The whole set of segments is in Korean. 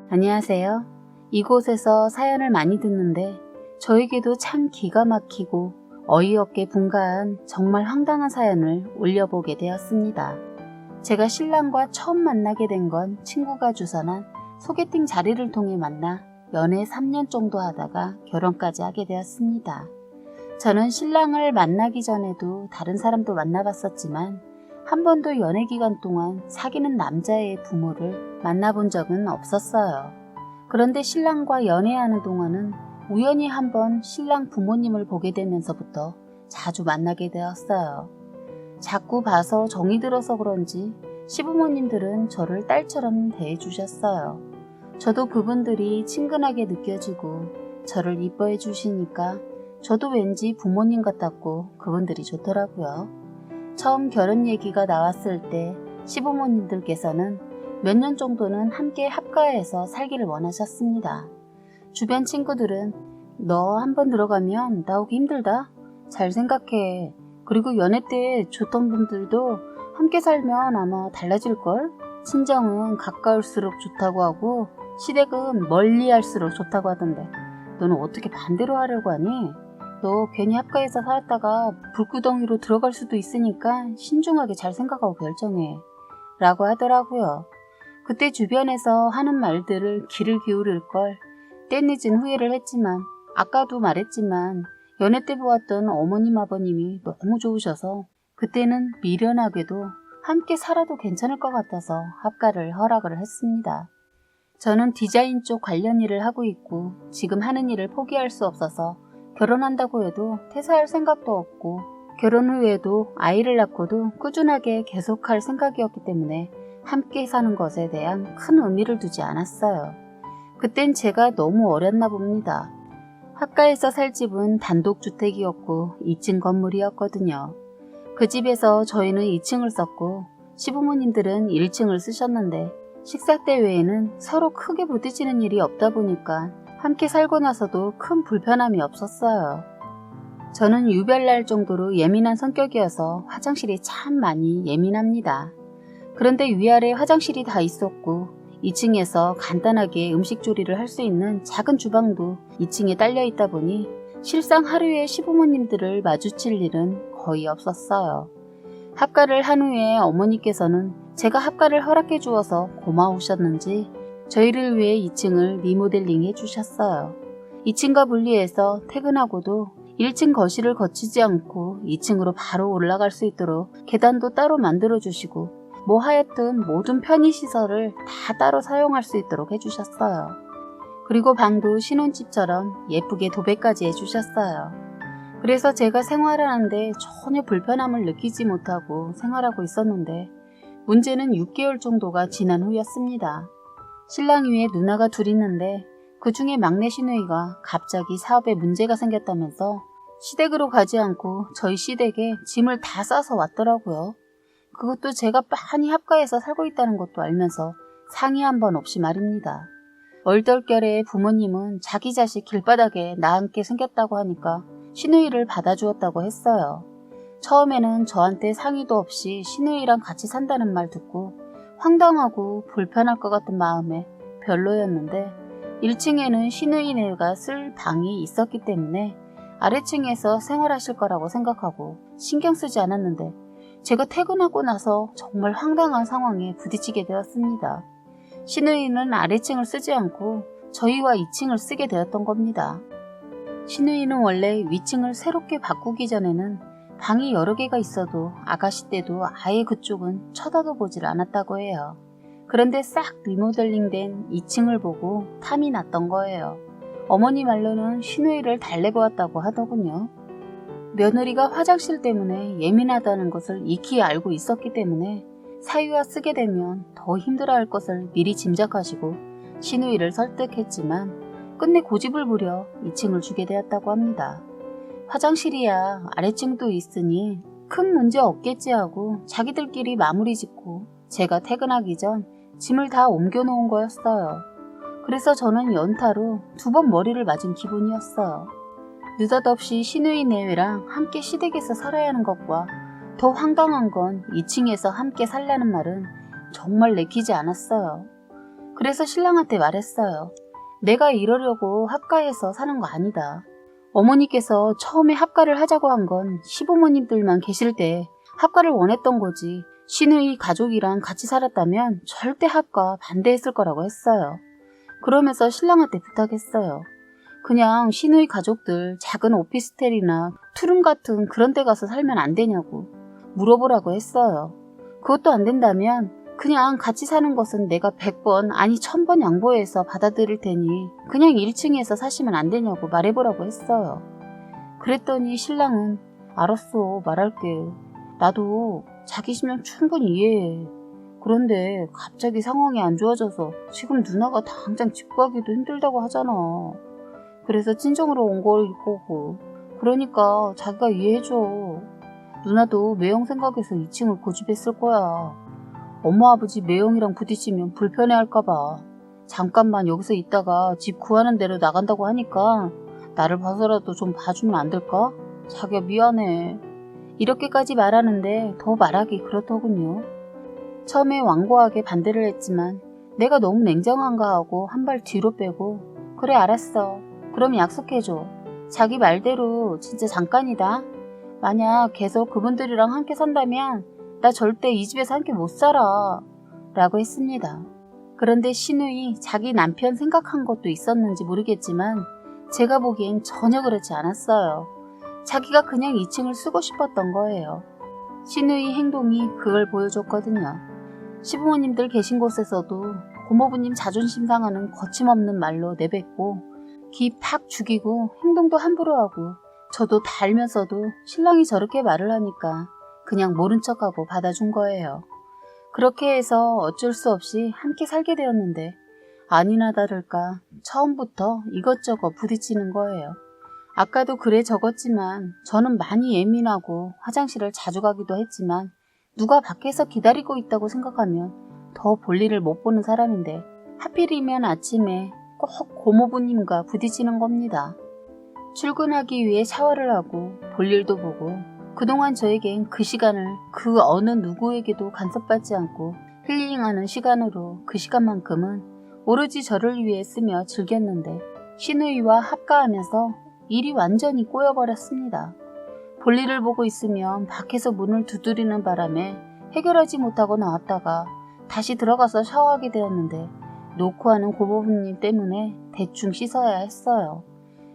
안녕하세요. 이곳에서 사연을 많이 듣는데 저에게도 참 기가 막히고 어이없게 분가한 정말 황당한 사연을 올려보게 되었습니다. 제가 신랑과 처음 만나게 된 건 친구가 주선한 소개팅 자리를 통해 만나 연애 3년 정도 하다가 결혼까지 하게 되었습니다. 저는 신랑을 만나기 전에도 다른 사람도 만나봤었지만 한 번도 연애 기간 동안 사귀는 남자의 부모를 만나본 적은 없었어요. 그런데 신랑과 연애하는 동안은 우연히 한번 신랑 부모님을 보게 되면서부터 자주 만나게 되었어요. 자꾸 봐서 정이 들어서 그런지 시부모님들은 저를 딸처럼 대해주셨어요. 저도 그분들이 친근하게 느껴지고 저를 이뻐해 주시니까 저도 왠지 부모님 같았고 그분들이 좋더라고요. 처음 결혼 얘기가 나왔을 때 시부모님들께서는 몇 년 정도는 함께 합가해서 살기를 원하셨습니다. 주변 친구들은 너 한번 들어가면 나오기 힘들다. 잘 생각해. 그리고 연애 때 좋던 분들도 함께 살면 아마 달라질걸? 친정은 가까울수록 좋다고 하고 시댁은 멀리 할수록 좋다고 하던데 너는 어떻게 반대로 하려고 하니? 너 괜히 합가해서 살았다가 불구덩이로 들어갈 수도 있으니까 신중하게 잘 생각하고 결정해. 라고 하더라고요. 그때 주변에서 하는 말들을 귀를 기울일 걸 때늦은 후회를 했지만 아까도 말했지만 연애 때 보았던 어머님 아버님이 너무 좋으셔서 그때는 미련하게도 함께 살아도 괜찮을 것 같아서 합가를 허락을 했습니다. 저는 디자인 쪽 관련 일을 하고 있고 지금 하는 일을 포기할 수 없어서 결혼한다고 해도 퇴사할 생각도 없고 결혼 후에도 아이를 낳고도 꾸준하게 계속할 생각이었기 때문에 함께 사는 것에 대한 큰 의미를 두지 않았어요. 그땐 제가 너무 어렸나 봅니다. 합가에서 살 집은 단독주택이었고 2층 건물이었거든요. 그 집에서 저희는 2층을 썼고 시부모님들은 1층을 쓰셨는데 식사 때 외에는 서로 크게 부딪히는 일이 없다 보니까 함께 살고 나서도 큰 불편함이 없었어요. 저는 유별날 정도로 예민한 성격이어서 화장실이 참 많이 예민합니다. 그런데 위아래 화장실이 다 있었고 2층에서 간단하게 음식 조리를 할 수 있는 작은 주방도 2층에 딸려 있다 보니 실상 하루에 시부모님들을 마주칠 일은 거의 없었어요. 합가를 한 후에 어머니께서는 제가 합가를 허락해 주어서 고마우셨는지 저희를 위해 2층을 리모델링 해주셨어요. 2층과 분리해서 퇴근하고도 1층 거실을 거치지 않고 2층으로 바로 올라갈 수 있도록 계단도 따로 만들어주시고 뭐 하여튼 모든 편의시설을 다 따로 사용할 수 있도록 해주셨어요. 그리고 방도 신혼집처럼 예쁘게 도배까지 해주셨어요. 그래서 제가 생활하는데 전혀 불편함을 느끼지 못하고 생활하고 있었는데 문제는 6개월 정도가 지난 후였습니다. 신랑 위에 누나가 둘 있는데 그 중에 막내 시누이가 갑자기 사업에 문제가 생겼다면서 시댁으로 가지 않고 저희 시댁에 짐을 다 싸서 왔더라고요. 그것도 제가 빤히 합가해서 살고 있다는 것도 알면서 상의 한 번 없이 말입니다. 얼떨결에 부모님은 자기 자식 길바닥에 나앉게 생겼다고 하니까 시누이를 받아주었다고 했어요. 처음에는 저한테 상의도 없이 시누이랑 같이 산다는 말 듣고 황당하고 불편할 것 같은 마음에 별로였는데 1층에는 시누이네가 쓸 방이 있었기 때문에 아래층에서 생활하실 거라고 생각하고 신경 쓰지 않았는데 제가 퇴근하고 나서 정말 황당한 상황에 부딪히게 되었습니다. 시누이는 아래층을 쓰지 않고 저희와 2층을 쓰게 되었던 겁니다. 시누이는 원래 위층을 새롭게 바꾸기 전에는 방이 여러 개가 있어도 아가씨 때도 아예 그쪽은 쳐다도 보질 않았다고 해요. 그런데 싹 리모델링된 2층을 보고 탐이 났던 거예요. 어머니 말로는 시누이를 달래보았다고 하더군요. 며느리가 화장실 때문에 예민하다는 것을 익히 알고 있었기 때문에 사위와 쓰게 되면 더 힘들어할 것을 미리 짐작하시고 시누이를 설득했지만 끝내 고집을 부려 2층을 주게 되었다고 합니다. 화장실이야 아래층도 있으니 큰 문제 없겠지 하고 자기들끼리 마무리 짓고 제가 퇴근하기 전 짐을 다 옮겨놓은 거였어요. 그래서 저는 연타로 2번 머리를 맞은 기분이었어요. 느닷없이 시누이 내외랑 함께 시댁에서 살아야 하는 것과 더 황당한 건 2층에서 함께 살라는 말은 정말 내키지 않았어요. 그래서 신랑한테 말했어요. 내가 이러려고 합가해서 사는 거 아니다. 어머니께서 처음에 합가를 하자고 한 건 시부모님들만 계실 때 합가를 원했던 거지, 시누이 가족이랑 같이 살았다면 절대 합가 반대했을 거라고 했어요. 그러면서 신랑한테 부탁했어요. 그냥 시누이 가족들 작은 오피스텔이나 투룸 같은 그런 데 가서 살면 안 되냐고 물어보라고 했어요. 그것도 안 된다면 그냥 같이 사는 것은 내가 100번 아니 1000번 양보해서 받아들일 테니 그냥 1층에서 사시면 안 되냐고 말해보라고 했어요. 그랬더니 신랑은 알았어, 말할게. 나도 자기 심정 충분히 이해해. 그런데 갑자기 상황이 안 좋아져서 지금 누나가 당장 집 가기도 힘들다고 하잖아. 그래서 친정으로 온 걸 거고. 그러니까 자기가 이해해줘. 누나도 매형 생각해서 2층을 고집했을 거야. 엄마 아버지 매형이랑 부딪히면 불편해할까봐 잠깐만 여기서 있다가 집 구하는 대로 나간다고 하니까 나를 봐서라도 좀 봐주면 안 될까? 자기야 미안해. 이렇게까지 말하는데 더 말하기 그렇더군요. 처음에 완고하게 반대를 했지만 내가 너무 냉정한가 하고 한 발 뒤로 빼고 그래 알았어. 그럼 약속해줘. 자기 말대로 진짜 잠깐이다. 만약 계속 그분들이랑 함께 산다면 나 절대 이 집에서 함께 못 살아. 라고 했습니다. 그런데 시누이 자기 남편 생각한 것도 있었는지 모르겠지만 제가 보기엔 전혀 그렇지 않았어요. 자기가 그냥 2층을 쓰고 싶었던 거예요. 시누이 행동이 그걸 보여줬거든요. 시부모님들 계신 곳에서도 고모부님 자존심 상하는 거침없는 말로 내뱉고 기 팍 죽이고 행동도 함부로 하고 저도 다 알면서도 신랑이 저렇게 말을 하니까 그냥 모른 척하고 받아준 거예요. 그렇게 해서 어쩔 수 없이 함께 살게 되었는데 아니나 다를까 처음부터 이것저것 부딪히는 거예요. 아까도 그래 적었지만 저는 많이 예민하고 화장실을 자주 가기도 했지만 누가 밖에서 기다리고 있다고 생각하면 더 볼일을 못 보는 사람인데 하필이면 아침에 꼭 고모부님과 부딪히는 겁니다. 출근하기 위해 샤워를 하고 볼일도 보고 그동안 저에겐 그 시간을 그 어느 누구에게도 간섭받지 않고 힐링하는 시간으로 그 시간만큼은 오로지 저를 위해 쓰며 즐겼는데 시누이와 합가하면서 일이 완전히 꼬여버렸습니다. 볼일을 보고 있으면 밖에서 문을 두드리는 바람에 해결하지 못하고 나왔다가 다시 들어가서 샤워하게 되었는데 놓고 하는 고모부님 때문에 대충 씻어야 했어요.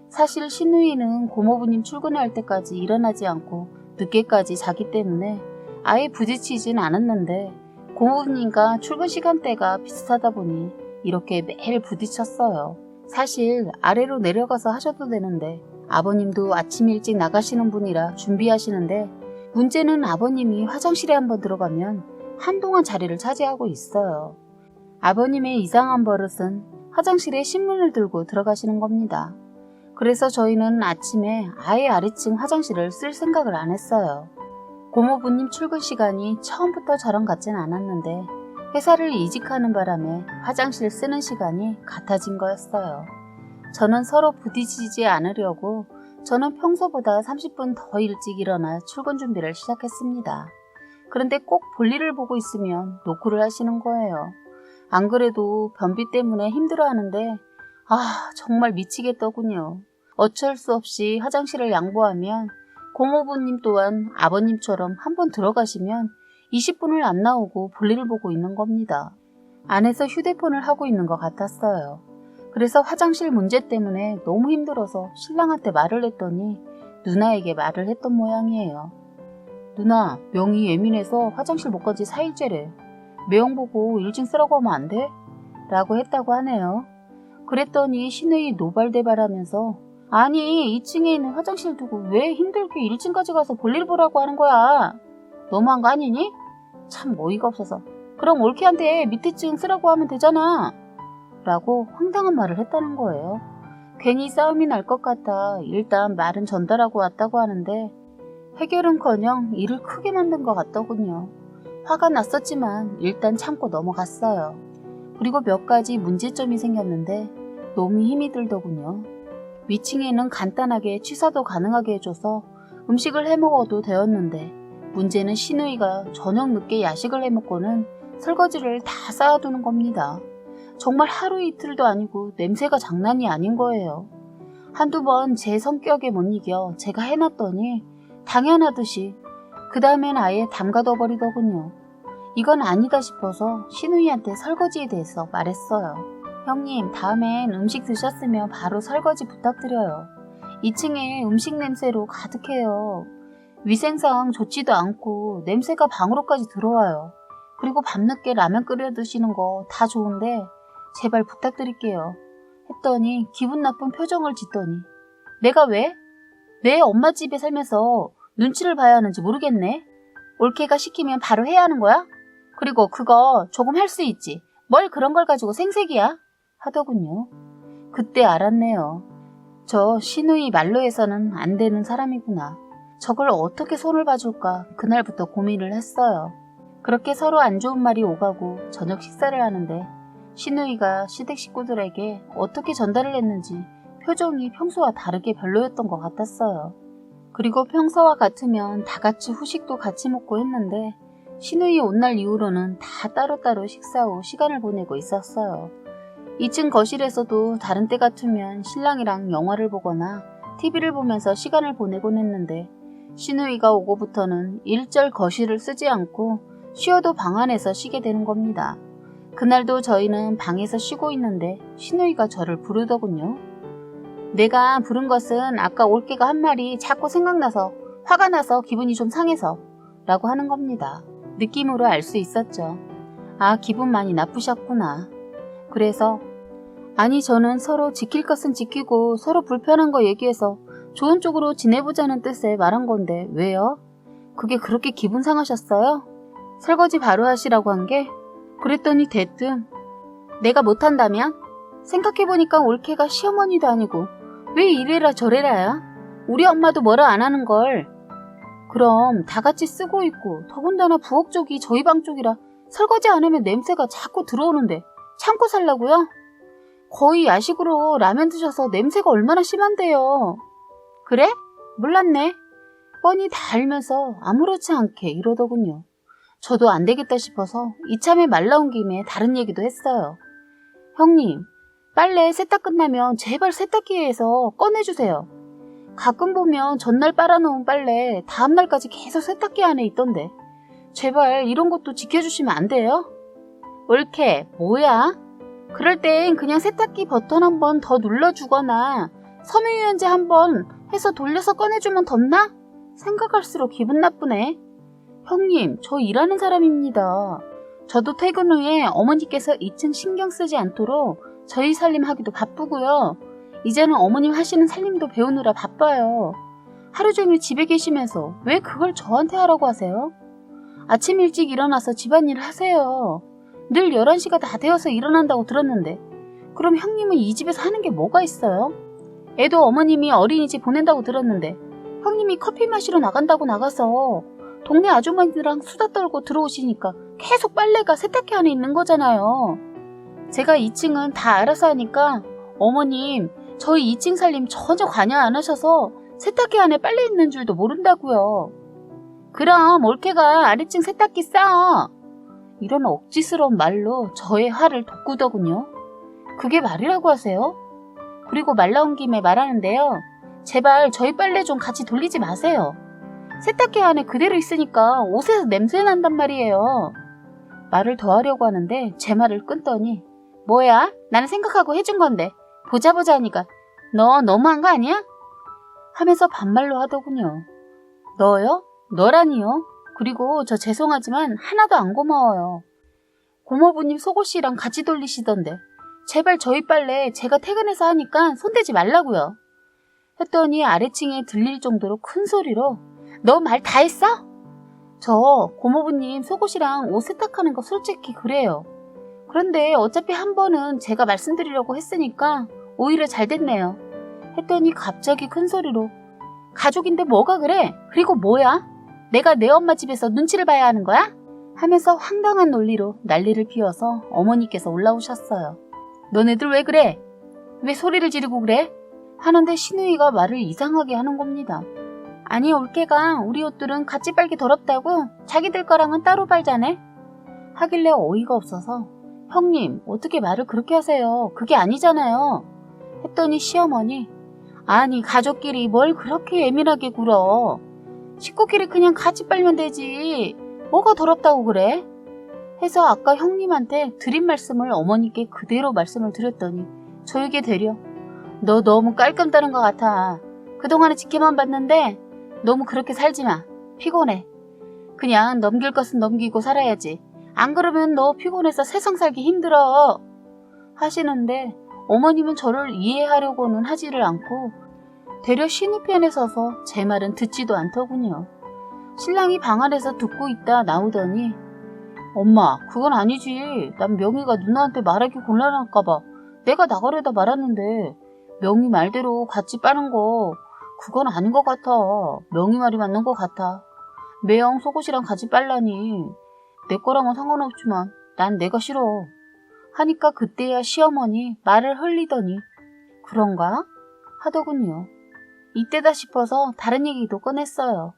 사실 시누이는 고모부님 출근할 때까지 일어나지 않고 늦게까지 자기 때문에 아예 부딪히진 않았는데 고모부님과 출근 시간대가 비슷하다 보니 이렇게 매일 부딪혔어요. 사실 아래로 내려가서 하셔도 되는데 아버님도 아침 일찍 나가시는 분이라 준비하시는데 문제는 아버님이 화장실에 한번 들어가면 한동안 자리를 차지하고 있어요. 아버님의 이상한 버릇은 화장실에 신문을 들고 들어가시는 겁니다. 그래서 저희는 아침에 아예 아래층 화장실을 쓸 생각을 안 했어요. 고모부님 출근 시간이 처음부터 저랑 같진 않았는데 회사를 이직하는 바람에 화장실 쓰는 시간이 같아진 거였어요. 저는 서로 부딪히지 않으려고 저는 평소보다 30분 더 일찍 일어나 출근 준비를 시작했습니다. 그런데 꼭 볼일을 보고 있으면 노크를 하시는 거예요. 안 그래도 변비 때문에 힘들어하는데 정말 미치겠더군요. 어쩔 수 없이 화장실을 양보하면 고모부님 또한 아버님처럼 한번 들어가시면 20분을 안 나오고 볼일을 보고 있는 겁니다. 안에서 휴대폰을 하고 있는 것 같았어요. 그래서 화장실 문제 때문에 너무 힘들어서 신랑한테 말을 했더니 누나에게 말을 했던 모양이에요. 누나, 명이 예민해서 화장실 못 간 지 4일째래. 매형 보고 일찍 쓰라고 하면 안 돼? 라고 했다고 하네요. 그랬더니 시누이 노발대발하면서 아니 2층에 있는 화장실 두고 왜 힘들게 1층까지 가서 볼일 보라고 하는 거야? 너무한 거 아니니? 참 어이가 없어서 그럼 올케한테 밑에 층 쓰라고 하면 되잖아 라고 황당한 말을 했다는 거예요. 괜히 싸움이 날 것 같아 일단 말은 전달하고 왔다고 하는데 해결은커녕 일을 크게 만든 것 같더군요. 화가 났었지만 일단 참고 넘어갔어요. 그리고 몇 가지 문제점이 생겼는데 너무 힘이 들더군요. 위층에는 간단하게 취사도 가능하게 해줘서 음식을 해먹어도 되었는데 문제는 시누이가 저녁 늦게 야식을 해먹고는 설거지를 다 쌓아두는 겁니다. 정말 하루 이틀도 아니고 냄새가 장난이 아닌 거예요. 한두 번 제 성격에 못 이겨 제가 해놨더니 당연하듯이 그 다음엔 아예 담가둬버리더군요. 이건 아니다 싶어서 신우이한테 설거지에 대해서 말했어요. 형님, 다음엔 음식 드셨으면 바로 설거지 부탁드려요. 2층에 음식 냄새로 가득해요. 위생상 좋지도 않고 냄새가 방으로까지 들어와요. 그리고 밤늦게 라면 끓여 드시는 거 다 좋은데 제발 부탁드릴게요. 했더니 기분 나쁜 표정을 짓더니 내가 왜? 내 엄마 집에 살면서 눈치를 봐야 하는지 모르겠네. 올케가 시키면 바로 해야 하는 거야? 그리고 그거 조금 할 수 있지. 뭘 그런 걸 가지고 생색이야? 하더군요. 그때 알았네요. 저 신우이 말로 해서는 안 되는 사람이구나. 저걸 어떻게 손을 봐줄까 그날부터 고민을 했어요. 그렇게 서로 안 좋은 말이 오가고 저녁 식사를 하는데 신우이가 시댁 식구들에게 어떻게 전달을 했는지 표정이 평소와 다르게 별로였던 것 같았어요. 그리고 평소와 같으면 다 같이 후식도 같이 먹고 했는데 신우이 온 날 이후로는 다 따로따로 식사 후 시간을 보내고 있었어요. 2층 거실에서도 다른 때 같으면 신랑이랑 영화를 보거나 TV를 보면서 시간을 보내곤 했는데 신우이가 오고부터는 일절 거실을 쓰지 않고 쉬어도 방 안에서 쉬게 되는 겁니다. 그날도 저희는 방에서 쉬고 있는데 신우이가 저를 부르더군요. 내가 부른 것은 아까 올케가 한 말이 자꾸 생각나서 화가 나서 기분이 좀 상해서 라고 하는 겁니다. 느낌으로 알 수 있었죠. 아, 기분 많이 나쁘셨구나. 그래서 아니 저는 서로 지킬 것은 지키고 서로 불편한 거 얘기해서 좋은 쪽으로 지내보자는 뜻에 말한 건데 왜요? 그게 그렇게 기분 상하셨어요? 설거지 바로 하시라고 한 게? 그랬더니 대뜸 내가 못한다면? 생각해보니까 올케가 시어머니도 아니고 왜 이래라 저래라야? 우리 엄마도 뭐라 안 하는 걸. 그럼 다 같이 쓰고 있고 더군다나 부엌 쪽이 저희 방 쪽이라 설거지 안 하면 냄새가 자꾸 들어오는데 참고 살라고요? 거의 야식으로 라면 드셔서 냄새가 얼마나 심한데요. 그래? 몰랐네. 뻔히 다 알면서 아무렇지 않게 이러더군요. 저도 안 되겠다 싶어서 이참에 말 나온 김에 다른 얘기도 했어요. 형님, 빨래 세탁 끝나면 제발 세탁기에서 꺼내주세요. 가끔 보면 전날 빨아놓은 빨래 다음날까지 계속 세탁기 안에 있던데 제발 이런 것도 지켜주시면 안 돼요? 올케, 뭐야? 그럴 땐 그냥 세탁기 버튼 한번 더 눌러주거나 섬유유연제 한번 해서 돌려서 꺼내주면 덧나? 생각할수록 기분 나쁘네. 형님, 저 일하는 사람입니다. 저도 퇴근 후에 어머니께서 2층 신경 쓰지 않도록 저희 살림 하기도 바쁘고요. 이제는 어머님 하시는 살림도 배우느라 바빠요. 하루 종일 집에 계시면서 왜 그걸 저한테 하라고 하세요? 아침 일찍 일어나서 집안일을 하세요. 늘 11시가 다 되어서 일어난다고 들었는데 그럼 형님은 이 집에서 하는 게 뭐가 있어요? 애도 어머님이 어린이집 보낸다고 들었는데 형님이 커피 마시러 나간다고 나가서 동네 아주머니들랑 수다 떨고 들어오시니까 계속 빨래가 세탁기 안에 있는 거잖아요. 제가 2층은 다 알아서 하니까 어머님 저희 2층 살림 전혀 관여 안 하셔서 세탁기 안에 빨래 있는 줄도 모른다고요. 그럼 올케가 아래층 세탁기 싸. 이런 억지스러운 말로 저의 화를 돋구더군요. 그게 말이라고 하세요? 그리고 말 나온 김에 말하는데요. 제발 저희 빨래 좀 같이 돌리지 마세요. 세탁기 안에 그대로 있으니까 옷에서 냄새 난단 말이에요. 말을 더 하려고 하는데 제 말을 끊더니 뭐야? 나는 생각하고 해준 건데 보자 하니까 너 너무한 거 아니야? 하면서 반말로 하더군요. 너요? 너라니요? 그리고 저 죄송하지만 하나도 안 고마워요. 고모부님 속옷이랑 같이 돌리시던데 제발 저희 빨래 제가 퇴근해서 하니까 손대지 말라고요. 했더니 아래층에 들릴 정도로 큰 소리로 너 말 다 했어? 저 고모부님 속옷이랑 옷 세탁하는 거 솔직히 그래요. 그런데 어차피 한 번은 제가 말씀드리려고 했으니까 오히려 잘 됐네요. 했더니 갑자기 큰 소리로 가족인데 뭐가 그래? 그리고 뭐야? 내가 내 엄마 집에서 눈치를 봐야 하는 거야? 하면서 황당한 논리로 난리를 피워서 어머니께서 올라오셨어요. 너네들 왜 그래? 왜 소리를 지르고 그래? 하는데 신우이가 말을 이상하게 하는 겁니다. 아니 올케가 우리 옷들은 같이 빨기 더럽다고 자기들 거랑은 따로 빨자네? 하길래 어이가 없어서 형님, 어떻게 말을 그렇게 하세요? 그게 아니잖아요. 했더니 시어머니, 아니 가족끼리 뭘 그렇게 예민하게 굴어. 식구끼리 그냥 같이 빨면 되지. 뭐가 더럽다고 그래? 해서 아까 형님한테 드린 말씀을 어머니께 그대로 말씀을 드렸더니 저에게 되려 너 너무 깔끔 따른 것 같아. 그동안에 지켜만 봤는데 너무 그렇게 살지 마. 피곤해. 그냥 넘길 것은 넘기고 살아야지. 안 그러면 너 피곤해서 세상 살기 힘들어. 하시는데 어머님은 저를 이해하려고는 하지를 않고 되려 신우 편에 서서 제 말은 듣지도 않더군요. 신랑이 방 안에서 듣고 있다 나오더니 엄마, 그건 아니지. 난 명희가 누나한테 말하기 곤란할까봐 내가 나가려다 말았는데 명희 말대로 같이 빠는 거 그건 아닌 것 같아. 명희 말이 맞는 것 같아. 매형 속옷이랑 같이 빨라니 내 거랑은 상관없지만 난 내가 싫어. 하니까 그때야 시어머니 말을 흘리더니 그런가? 하더군요. 이때다 싶어서 다른 얘기도 꺼냈어요.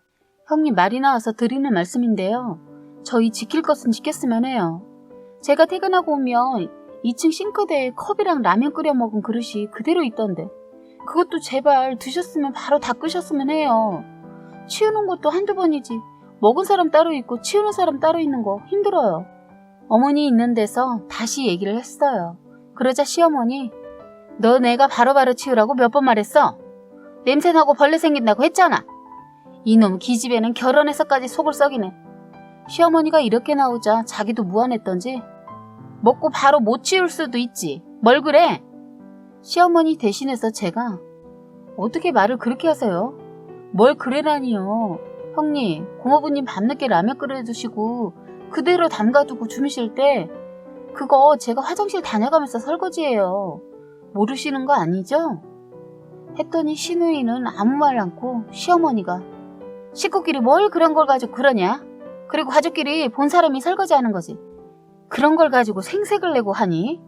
형님 말이 나와서 드리는 말씀인데요. 저희 지킬 것은 지켰으면 해요. 제가 퇴근하고 오면 2층 싱크대에 컵이랑 라면 끓여 먹은 그릇이 그대로 있던데 그것도 제발 드셨으면 바로 닦으셨으면 해요. 치우는 것도 한두 번이지 먹은 사람 따로 있고 치우는 사람 따로 있는 거 힘들어요. 어머니 있는 데서 다시 얘기를 했어요. 그러자 시어머니 너 내가 바로바로 치우라고 몇 번 말했어? 냄새나고 벌레 생긴다고 했잖아. 이놈 기집애는 결혼해서까지 속을 썩이네. 시어머니가 이렇게 나오자 자기도 무안했던지 먹고 바로 못 치울 수도 있지. 뭘 그래? 시어머니 대신해서 제가 어떻게 말을 그렇게 하세요? 뭘 그래라니요. 형님, 고모부님 밤늦게 라면 끓여두시고 그대로 담가두고 주무실 때 그거 제가 화장실 다녀가면서 설거지해요. 모르시는 거 아니죠? 했더니 시누이는 아무 말 않고 시어머니가 식구끼리 뭘 그런 걸 가지고 그러냐? 그리고 가족끼리 본 사람이 설거지하는 거지. 그런 걸 가지고 생색을 내고 하니?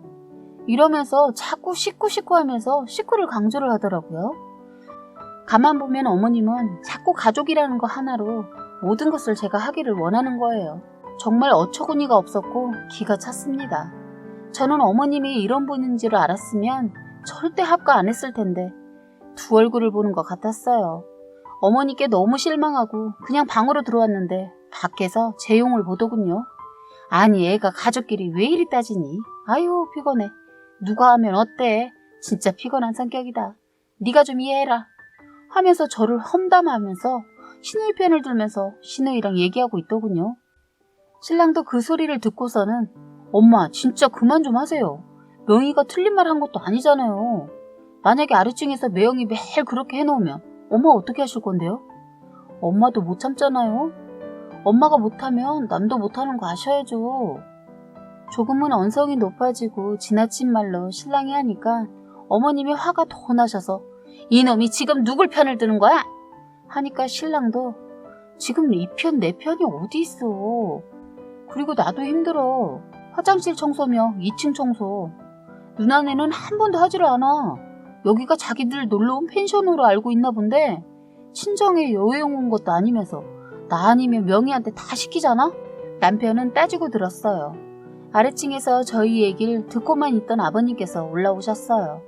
이러면서 자꾸 식구 하면서 식구를 강조를 하더라고요. 가만 보면 어머님은 자꾸 가족이라는 거 하나로 모든 것을 제가 하기를 원하는 거예요. 정말 어처구니가 없었고 기가 찼습니다. 저는 어머님이 이런 분인 줄 알았으면 절대 합가 안 했을 텐데 두 얼굴을 보는 것 같았어요. 어머니께 너무 실망하고 그냥 방으로 들어왔는데 밖에서 제 용을 보더군요. 아니 애가 가족끼리 왜 이리 따지니? 아유 피곤해. 누가 하면 어때? 진짜 피곤한 성격이다. 네가 좀 이해해라. 하면서 저를 험담하면서 시누이 편을 들면서 시누이랑 얘기하고 있더군요. 신랑도 그 소리를 듣고서는 엄마 진짜 그만 좀 하세요. 명희가 틀린 말 한 것도 아니잖아요. 만약에 아래층에서 매형이 매일 그렇게 해놓으면 엄마 어떻게 하실 건데요? 엄마도 못 참잖아요. 엄마가 못하면 남도 못하는 거 아셔야죠. 조금은 언성이 높아지고 지나친 말로 신랑이 하니까 어머님이 화가 더 나셔서 이놈이 지금 누굴 편을 드는 거야? 하니까 신랑도 지금 이 편 내 편이 어디 있어. 그리고 나도 힘들어. 화장실 청소며 2층 청소. 누나네는 한 번도 하지를 않아. 여기가 자기들 놀러온 펜션으로 알고 있나 본데 친정에 여행 온 것도 아니면서 나 아니면 명희한테 다 시키잖아? 남편은 따지고 들었어요. 아래층에서 저희 얘기를 듣고만 있던 아버님께서 올라오셨어요.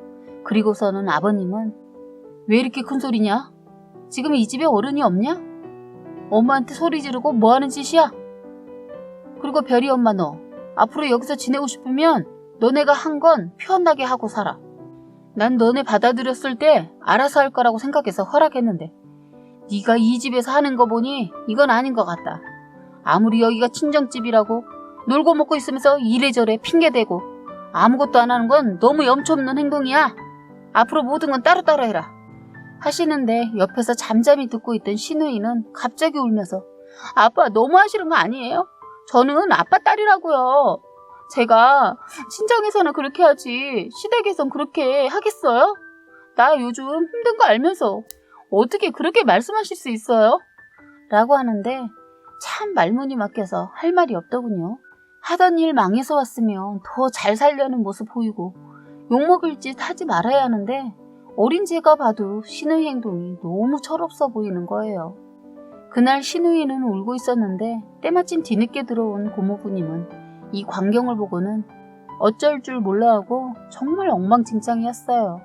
그리고서는 아버님은 왜 이렇게 큰 소리냐? 지금 이 집에 어른이 없냐? 엄마한테 소리 지르고 뭐 하는 짓이야? 그리고 별이 엄마 너 앞으로 여기서 지내고 싶으면 너네가 한 건 표현나게 하고 살아. 난 너네 받아들였을 때 알아서 할 거라고 생각해서 허락했는데 네가 이 집에서 하는 거 보니 이건 아닌 것 같다. 아무리 여기가 친정집이라고 놀고 먹고 있으면서 이래저래 핑계대고 아무것도 안 하는 건 너무 염치 없는 행동이야. 앞으로 모든 건 따로따로 해라. 하시는데 옆에서 잠잠히 듣고 있던 시누이는 갑자기 울면서 아빠 너무 하시는 거 아니에요? 저는 아빠 딸이라고요. 제가 친정에서는 그렇게 하지 시댁에선 그렇게 하겠어요? 나 요즘 힘든 거 알면서 어떻게 그렇게 말씀하실 수 있어요? 라고 하는데 참 말문이 막혀서 할 말이 없더군요. 하던 일 망해서 왔으면 더 잘 살려는 모습 보이고 욕먹을 짓 하지 말아야 하는데 어린 제가 봐도 시누이 행동이 너무 철없어 보이는 거예요. 그날 시누이는 울고 있었는데 때마침 뒤늦게 들어온 고모부님은 이 광경을 보고는 어쩔 줄 몰라하고 정말 엉망진창이었어요.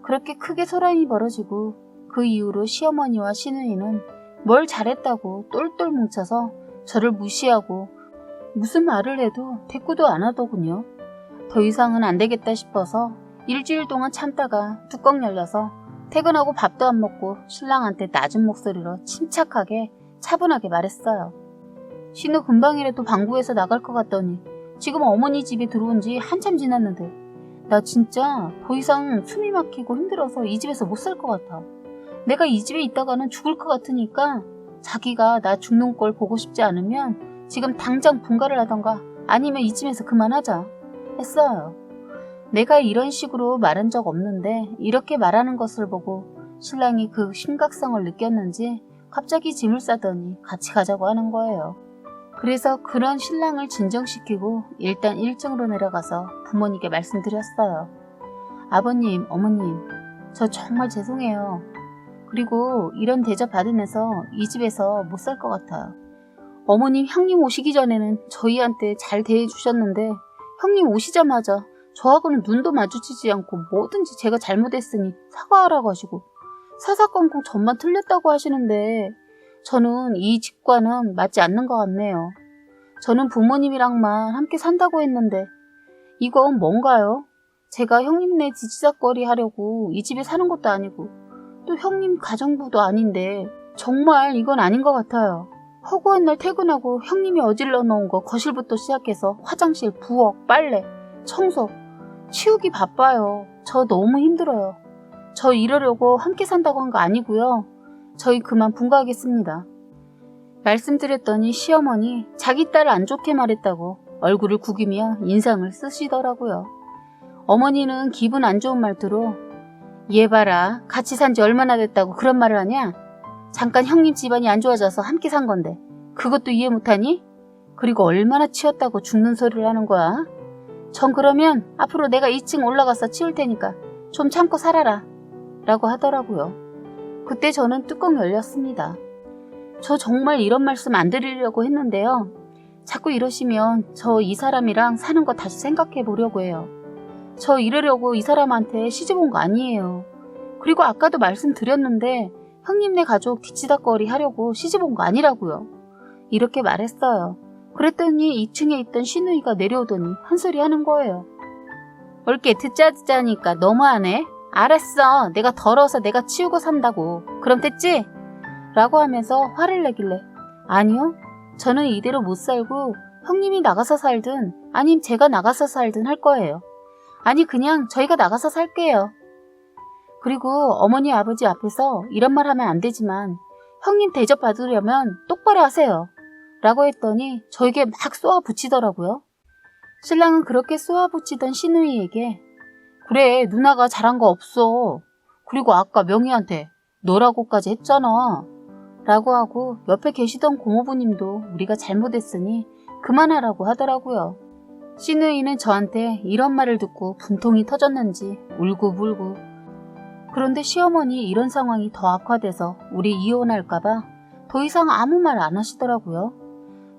그렇게 크게 소란이 벌어지고 그 이후로 시어머니와 시누이는 뭘 잘했다고 똘똘 뭉쳐서 저를 무시하고 무슨 말을 해도 대꾸도 안 하더군요. 더 이상은 안 되겠다 싶어서 일주일 동안 참다가 뚜껑 열려서 퇴근하고 밥도 안 먹고 신랑한테 낮은 목소리로 침착하게 차분하게 말했어요. 신우 금방이라도 방구에서 나갈 것 같더니 지금 어머니 집에 들어온 지 한참 지났는데 나 진짜 더 이상 숨이 막히고 힘들어서 이 집에서 못 살 것 같아. 내가 이 집에 있다가는 죽을 것 같으니까 자기가 나 죽는 꼴 보고 싶지 않으면 지금 당장 분가를 하던가 아니면 이 집에서 그만하자 했어요. 내가 이런 식으로 말한 적 없는데 이렇게 말하는 것을 보고 신랑이 그 심각성을 느꼈는지 갑자기 짐을 싸더니 같이 가자고 하는 거예요. 그래서 그런 신랑을 진정시키고 일단 1층으로 내려가서 부모님께 말씀드렸어요. 아버님, 어머님, 저 정말 죄송해요. 그리고 이런 대접 받으면서 이 집에서 못 살 것 같아요. 어머님, 형님 오시기 전에는 저희한테 잘 대해주셨는데 형님 오시자마자 저하고는 눈도 마주치지 않고 뭐든지 제가 잘못했으니 사과하라고 하시고 사사건건 전만 틀렸다고 하시는데 저는 이 집과는 맞지 않는 것 같네요. 저는 부모님이랑만 함께 산다고 했는데 이건 뭔가요? 제가 형님네 지지작거리 하려고 이 집에 사는 것도 아니고 또 형님 가정부도 아닌데 정말 이건 아닌 것 같아요. 허구한 날 퇴근하고 형님이 어질러 놓은 거 거실부터 시작해서 화장실, 부엌, 빨래, 청소, 치우기 바빠요. 저 너무 힘들어요. 저 이러려고 함께 산다고 한 거 아니고요. 저희 그만 분가하겠습니다. 말씀드렸더니 시어머니 자기 딸을 안 좋게 말했다고 얼굴을 구기며 인상을 쓰시더라고요. 어머니는 기분 안 좋은 말투로 얘 봐라 같이 산 지 얼마나 됐다고 그런 말을 하냐? 잠깐 형님 집안이 안 좋아져서 함께 산 건데 그것도 이해 못하니? 그리고 얼마나 치웠다고 죽는 소리를 하는 거야? 전 그러면 앞으로 내가 2층 올라가서 치울 테니까 좀 참고 살아라 라고 하더라고요. 그때 저는 뚜껑 열렸습니다. 저 정말 이런 말씀 안 드리려고 했는데요. 자꾸 이러시면 저 이 사람이랑 사는 거 다시 생각해 보려고 해요. 저 이러려고 이 사람한테 시집 온 거 아니에요. 그리고 아까도 말씀드렸는데 형님네 가족 뒤치다꺼리 하려고 시집 온 거 아니라고요. 이렇게 말했어요. 그랬더니 2층에 있던 시누이가 내려오더니 한 소리 하는 거예요. 옳게 듣자니까 너무하네. 알았어. 내가 더러워서 내가 치우고 산다고. 그럼 됐지? 라고 하면서 화를 내길래 아니요. 저는 이대로 못 살고 형님이 나가서 살든 아님 제가 나가서 살든 할 거예요. 아니 그냥 저희가 나가서 살게요. 그리고 어머니 아버지 앞에서 이런 말 하면 안 되지만 형님 대접 받으려면 똑바로 하세요. 라고 했더니 저에게 막 쏘아붙이더라고요. 신랑은 그렇게 쏘아붙이던 시누이에게 그래 누나가 잘한 거 없어. 그리고 아까 명희한테 너라고까지 했잖아. 라고 하고 옆에 계시던 고모부님도 우리가 잘못했으니 그만하라고 하더라고요. 시누이는 저한테 이런 말을 듣고 분통이 터졌는지 울고불고 그런데 시어머니 이런 상황이 더 악화돼서 우리 이혼할까봐 더 이상 아무 말 안 하시더라고요.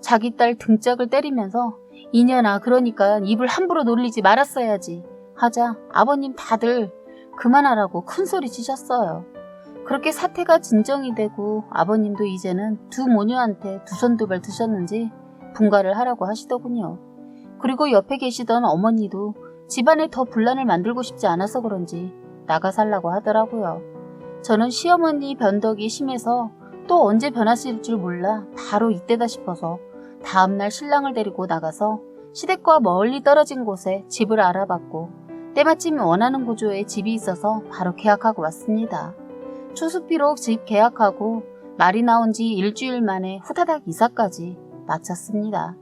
자기 딸 등짝을 때리면서 이년아 그러니까 입을 함부로 놀리지 말았어야지 하자 아버님 다들 그만하라고 큰소리 치셨어요. 그렇게 사태가 진정이 되고 아버님도 이제는 두 모녀한테 두 손 두 발 드셨는지 분가를 하라고 하시더군요. 그리고 옆에 계시던 어머니도 집안에 더 분란을 만들고 싶지 않아서 그런지 나가 살라고 하더라고요. 저는 시어머니 변덕이 심해서 또 언제 변하실 줄 몰라 바로 이때다 싶어서 다음날 신랑을 데리고 나가서 시댁과 멀리 떨어진 곳에 집을 알아봤고 때마침 원하는 구조의 집이 있어서 바로 계약하고 왔습니다. 초수비록 집 계약하고 말이 나온 지 일주일 만에 후다닥 이사까지 마쳤습니다.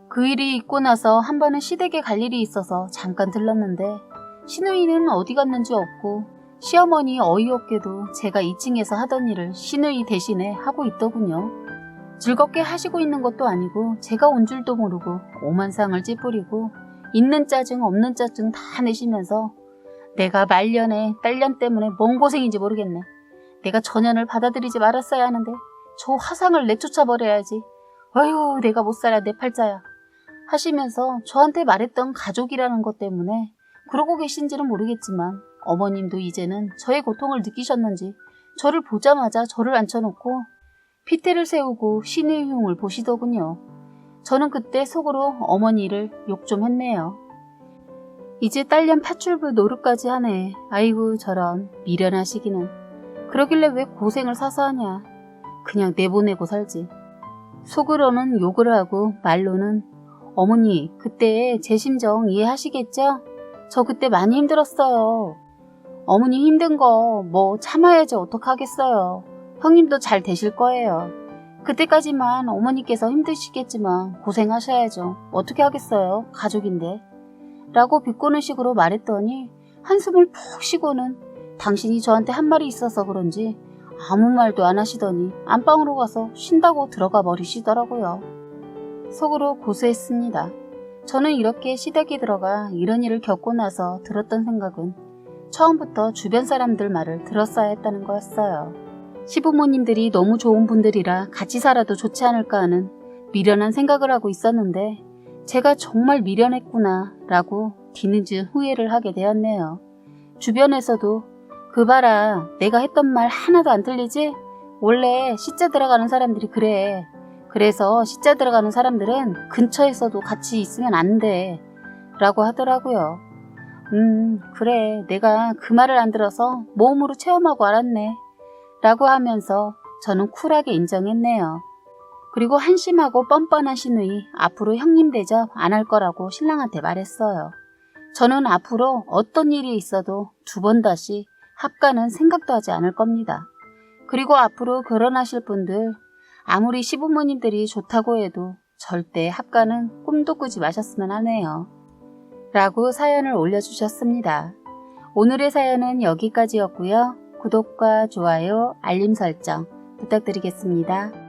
그 일이 있고 나서 한 번은 시댁에 갈 일이 있어서 잠깐 들렀는데 시누이는 어디 갔는지 없고 시어머니 어이없게도 제가 2층에서 하던 일을 시누이 대신에 하고 있더군요. 즐겁게 하시고 있는 것도 아니고 제가 온 줄도 모르고 오만상을 찌푸리고 있는 짜증 없는 짜증 다 내시면서 내가 말년에 딸년 때문에 뭔 고생인지 모르겠네. 내가 전연을 받아들이지 말았어야 하는데 저 화상을 내쫓아버려야지. 어휴 내가 못살아 내 팔자야. 하시면서 저한테 말했던 가족이라는 것 때문에 그러고 계신지는 모르겠지만 어머님도 이제는 저의 고통을 느끼셨는지 저를 보자마자 저를 앉혀놓고 피태를 세우고 신의 흉을 보시더군요. 저는 그때 속으로 어머니를 욕 좀 했네요. 이제 딸년 파출부 노릇까지 하네. 아이고 저런 미련하시기는. 그러길래 왜 고생을 사서 하냐. 그냥 내보내고 살지. 속으로는 욕을 하고 말로는 어머니 그때 제 심정 이해하시겠죠? 저 그때 많이 힘들었어요. 어머니 힘든 거 뭐 참아야지 어떡하겠어요. 형님도 잘 되실 거예요. 그때까지만 어머니께서 힘드시겠지만 고생하셔야죠. 어떻게 하겠어요. 가족인데. 라고 비꼬는 식으로 말했더니 한숨을 푹 쉬고는 당신이 저한테 한 말이 있어서 그런지 아무 말도 안 하시더니 안방으로 가서 쉰다고 들어가 버리시더라고요. 속으로 고수했습니다. 저는 이렇게 시댁에 들어가 이런 일을 겪고 나서 들었던 생각은 처음부터 주변 사람들 말을 들었어야 했다는 거였어요. 시부모님들이 너무 좋은 분들이라 같이 살아도 좋지 않을까 하는 미련한 생각을 하고 있었는데 제가 정말 미련했구나 라고 뒤늦은 후회를 하게 되었네요. 주변에서도 그 봐라 내가 했던 말 하나도 안 틀리지? 원래 시자 들어가는 사람들이 그래. 그래서 시자 들어가는 사람들은 근처에서도 같이 있으면 안 돼 라고 하더라고요. 그래 내가 그 말을 안 들어서 몸으로 체험하고 알았네 라고 하면서 저는 쿨하게 인정했네요. 그리고 한심하고 뻔뻔한 시누이 앞으로 형님 대접 안 할 거라고 신랑한테 말했어요. 저는 앞으로 어떤 일이 있어도 두 번 다시 합가는 생각도 하지 않을 겁니다. 그리고 앞으로 결혼하실 분들 아무리 시부모님들이 좋다고 해도 절대 합가는 꿈도 꾸지 마셨으면 하네요. 라고 사연을 올려주셨습니다. 오늘의 사연은 여기까지였고요. 구독과 좋아요, 알림 설정 부탁드리겠습니다.